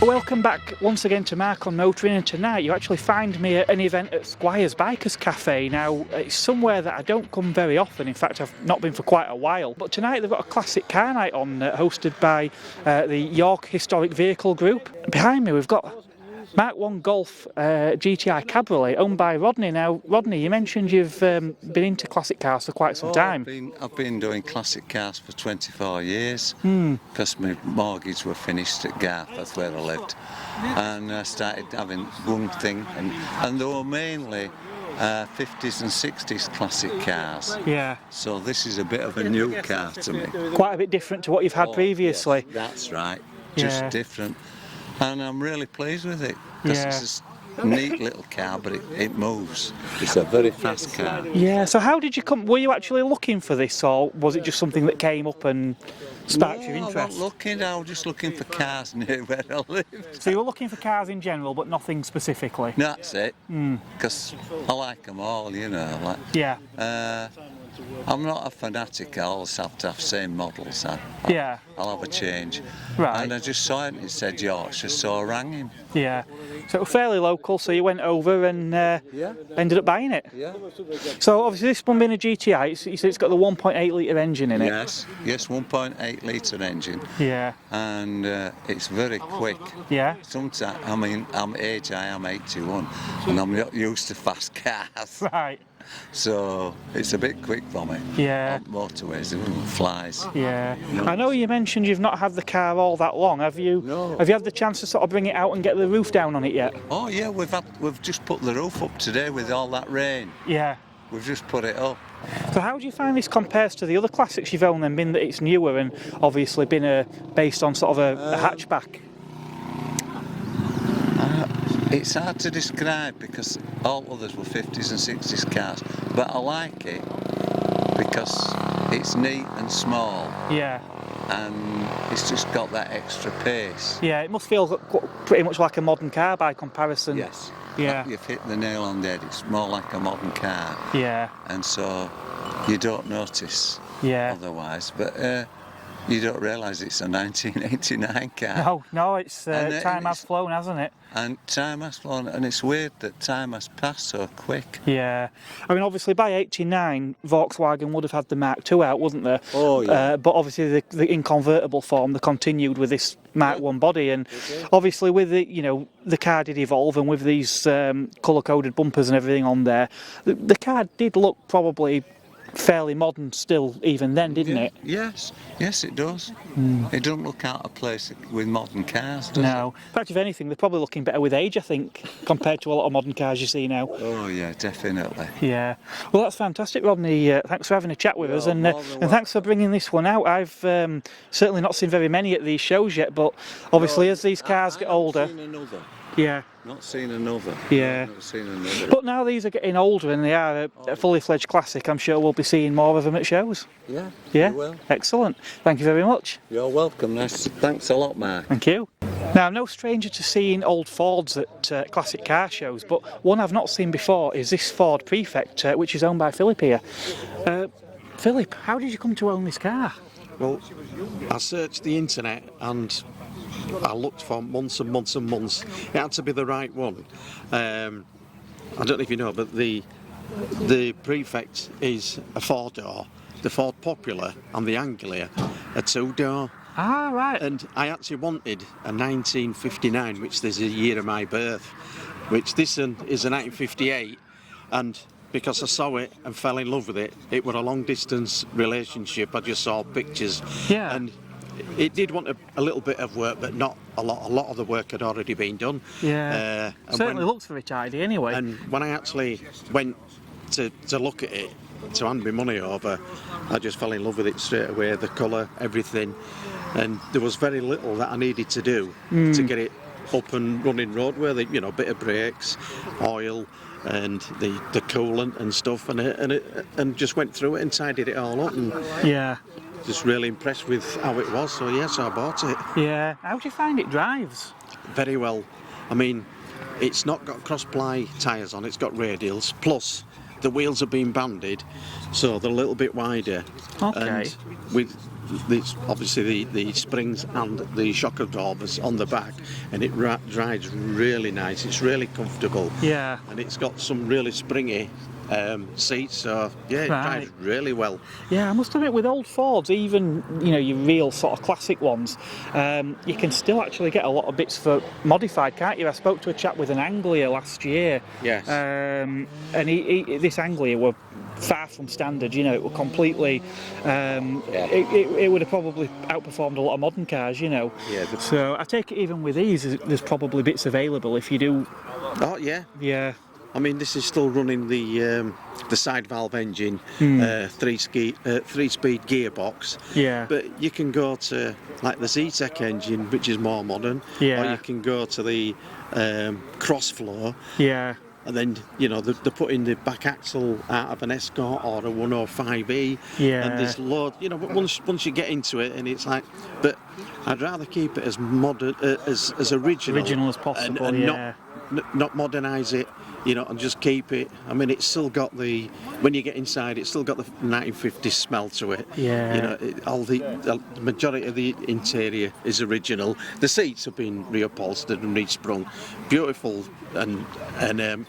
Welcome back once again to Mark on Motoring, and tonight you actually find me at an event at Squires Cafe. Now it's somewhere that I don't come very often, in fact I've not been for quite a while, but tonight they've got a classic car night on hosted by the York Historic Vehicle Group. Behind me we've got Mark 1 Golf GTI Cabriolet owned by Rodney. Now Rodney, you mentioned you've been into classic cars for quite some time. I've been doing classic cars for 24 years because my mortgage were finished at Garforth where I lived, and I started having one thing, and they were mainly 50s and 60s classic cars. Yeah. So this is a bit of a new car to me. Quite a bit different to what you've had previously. Yes, that's right, just different. And I'm really pleased with it because it's a neat little car, but it moves. It's a very fast car. Yeah, so how did you come? Were you actually looking for this, or was it just something that came up and sparked your interest? I was just looking for cars near where I live. So you were looking for cars in general, but nothing specifically? That's it, because I like them all, you know. I'm not a fanatic, I always have to have same models. I'll have a change. Right. And I just saw it and it said Yorkshire, so I rang him. Yeah. So it was fairly local, so you went over and ended up buying it? Yeah. So obviously this one being a GTI, you said it's got the 1.8 litre engine in it? Yes, 1.8 litre engine. Yeah. And it's very quick. Yeah. Sometimes, I mean, I'm 81, and I'm not used to fast cars. Right. So it's a bit quick for me. Yeah. On motorways, it flies. Yeah. I know you mentioned you've not had the car all that long. Have you? No. Have you had the chance to sort of bring it out and get the roof down on it yet? Oh yeah, we've just put the roof up today with all that rain. Yeah. We've just put it up. So how do you find this compares to the other classics you've owned, then, being that it's newer and obviously been based on sort of a hatchback? It's hard to describe because all others were 50s and 60s cars, but I like it because it's neat and small. Yeah. And it's just got that extra pace. Yeah, it must feel pretty much like a modern car by comparison. Yes. Yeah. You've hit the nail on the head. It's more like a modern car. Yeah. And so you don't notice otherwise. But you don't realise it's a 1989 car. No, it's time has flown, hasn't it? And time has flown, and it's weird that time has passed so quick. Yeah, I mean, obviously by '89, Volkswagen would have had the Mark II out, wouldn't they? Oh yeah. But obviously, in convertible form, they continued with this Mark I body, and obviously with the car did evolve, and with these colour-coded bumpers and everything on there, the car did look probably fairly modern still even then, didn't it? Yes it does. It doesn't look out of place with modern cars, does it? No. In fact, if anything, they're probably looking better with age, I think, compared to a lot of modern cars you see now. Oh yeah, definitely. Yeah. Well, that's fantastic, Rodney. Thanks for having a chat with us, and thanks for bringing this one out. I've certainly not seen very many at these shows yet, but obviously as these cars get older... Yeah. Not seen another. Yeah. Not seen another. But now these are getting older and they are a fully fledged classic, I'm sure we'll be seeing more of them at shows. Yeah. Yeah. You will. Excellent. Thank you very much. You're welcome. Thanks a lot, Mark. Thank you. Now, I'm no stranger to seeing old Fords at classic car shows, but one I've not seen before is this Ford Prefect, which is owned by Philip here. Philip, how did you come to own this car? Well, I searched the internet and I looked for months and months and months. It had to be the right one. I don't know if you know, but the Prefect is a 4-door, the Ford Popular and the Anglia a 2-door. Ah, right. And I actually wanted a 1959, which is the year of my birth, which this one is a 1958, and because I saw it and fell in love with it, it was a long distance relationship. I just saw pictures. Yeah. And it did want a little bit of work, but not a lot. A lot of the work had already been done. Yeah. Certainly looks very tidy anyway. And when I actually went to look at it, to hand my money over, I just fell in love with it straight away. The colour, everything, and there was very little that I needed to do to get it up and running roadworthy. You know, bit of brakes, oil, and the coolant and stuff, and just went through it and tidied it all up. And yeah. Just really impressed with how it was, so yes, I bought it. Yeah. How do you find it drives? Very well. I mean, it's not got cross-ply tyres on, it's got radials, plus the wheels are being banded, so they're a little bit wider. Okay. And with it's obviously the springs and the shock absorbers on the back, and it rides really nice. It's really comfortable. Yeah. And it's got some really springy seats, so yeah, it drives really well. Yeah, I must admit, with old Fords, even your real sort of classic ones, you can still actually get a lot of bits for modified, can't you? I spoke to a chap with an Anglia last year. Yes. And this Anglia were far from standard. It were completely. It would have probably outperformed a lot of modern cars. Yeah. So I take it even with these, there's probably bits available if you do. Oh yeah. Yeah. I mean, this is still running the side valve engine, 3-speed gearbox. Yeah. But you can go to like the Z-Tech engine, which is more modern. Yeah. Or you can go to the cross-flow. Yeah. And then they're putting the back axle out of an Escort or a 105E. Yeah. And there's loads. But once you get into it, and it's like, but I'd rather keep it as modern, as original as possible. and yeah. not modernise it. And just keep it. I mean, it's still got when you get inside, it's still got the 1950s smell to it. Yeah. The majority of the interior is original. The seats have been reupholstered and resprung. Beautiful and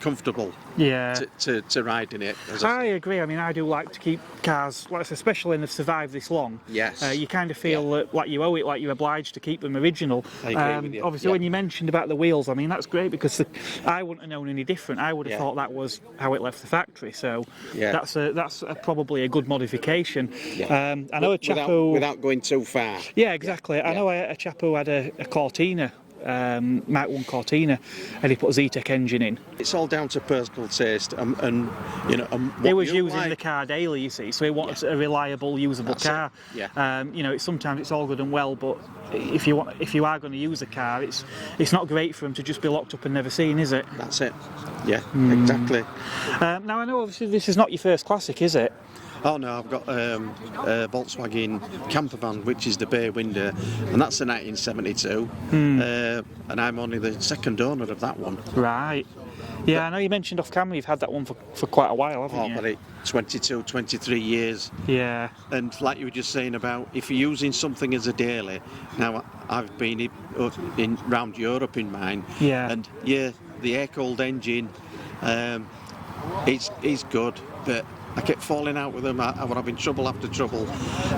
comfortable. Yeah. To ride in it. I agree. I mean, I do like to keep cars, especially when they've survived this long. Yes. You kind of feel like you owe it, like you're obliged to keep them original. I agree with you. Obviously, when you mentioned about the wheels, I mean, that's great because I wouldn't have known any different. I would have thought that was how it left the factory. So that's probably a good modification. Yeah. I know a chap without going too far. Yeah, exactly. I know a chap who had a Cortina. Mark 1 Cortina, and he put a Z-Tech engine in. It's all down to personal taste, and he was using the car daily, you see, so he wanted a reliable, usable car. Sometimes it's all good and well, but if you are going to use a car, it's not great for him to just be locked up and never seen, is it? That's it. Yeah, exactly. Now I know obviously this is not your first classic, is it? Oh no, I've got a Volkswagen camper van, which is the bay window, and that's a 1972, and I'm only the second owner of that one. Right. Yeah, I know you mentioned off camera you've had that one for quite a while, haven't you? But 22, 23 years. Yeah. And like you were just saying about if you're using something as a daily, now I've been round Europe in mine. Yeah. And the air-cooled engine, it's good, but I kept falling out with them. I was having trouble after trouble,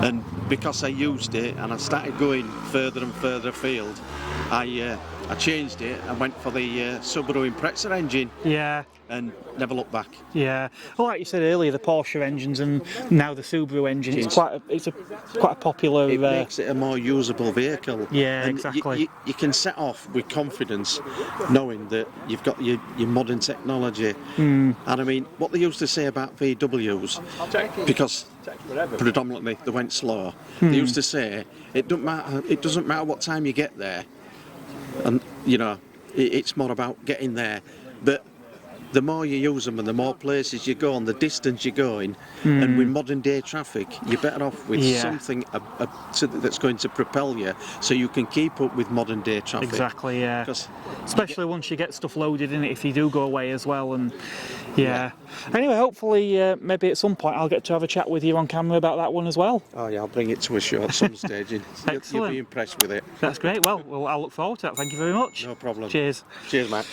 and because I used it and I started going further and further afield, I changed it and went for the Subaru Impreza engine. Yeah. And never looked back. Yeah. Well, like you said earlier, the Porsche engines and now the Subaru engine. It's quite a popular. It makes it a more usable vehicle. Yeah, and exactly. You can set off with confidence, knowing that you've got your modern technology. And I mean, what they used to say about VWs, because predominantly they went slow. They used to say it doesn't matter what time you get there, and it's more about getting there. But the more you use them and the more places you go and the distance you're going, and with modern day traffic, you're better off with something that's going to propel you so you can keep up with modern day traffic. Exactly, yeah. Especially once you get stuff loaded in it, if you do go away as well. And yeah. Anyway, hopefully maybe at some point I'll get to have a chat with you on camera about that one as well. Oh yeah, I'll bring it to a show at some stage. You'll be impressed with it. That's great. Well, I'll look forward to that. Thank you very much. No problem. Cheers. Cheers, Matt.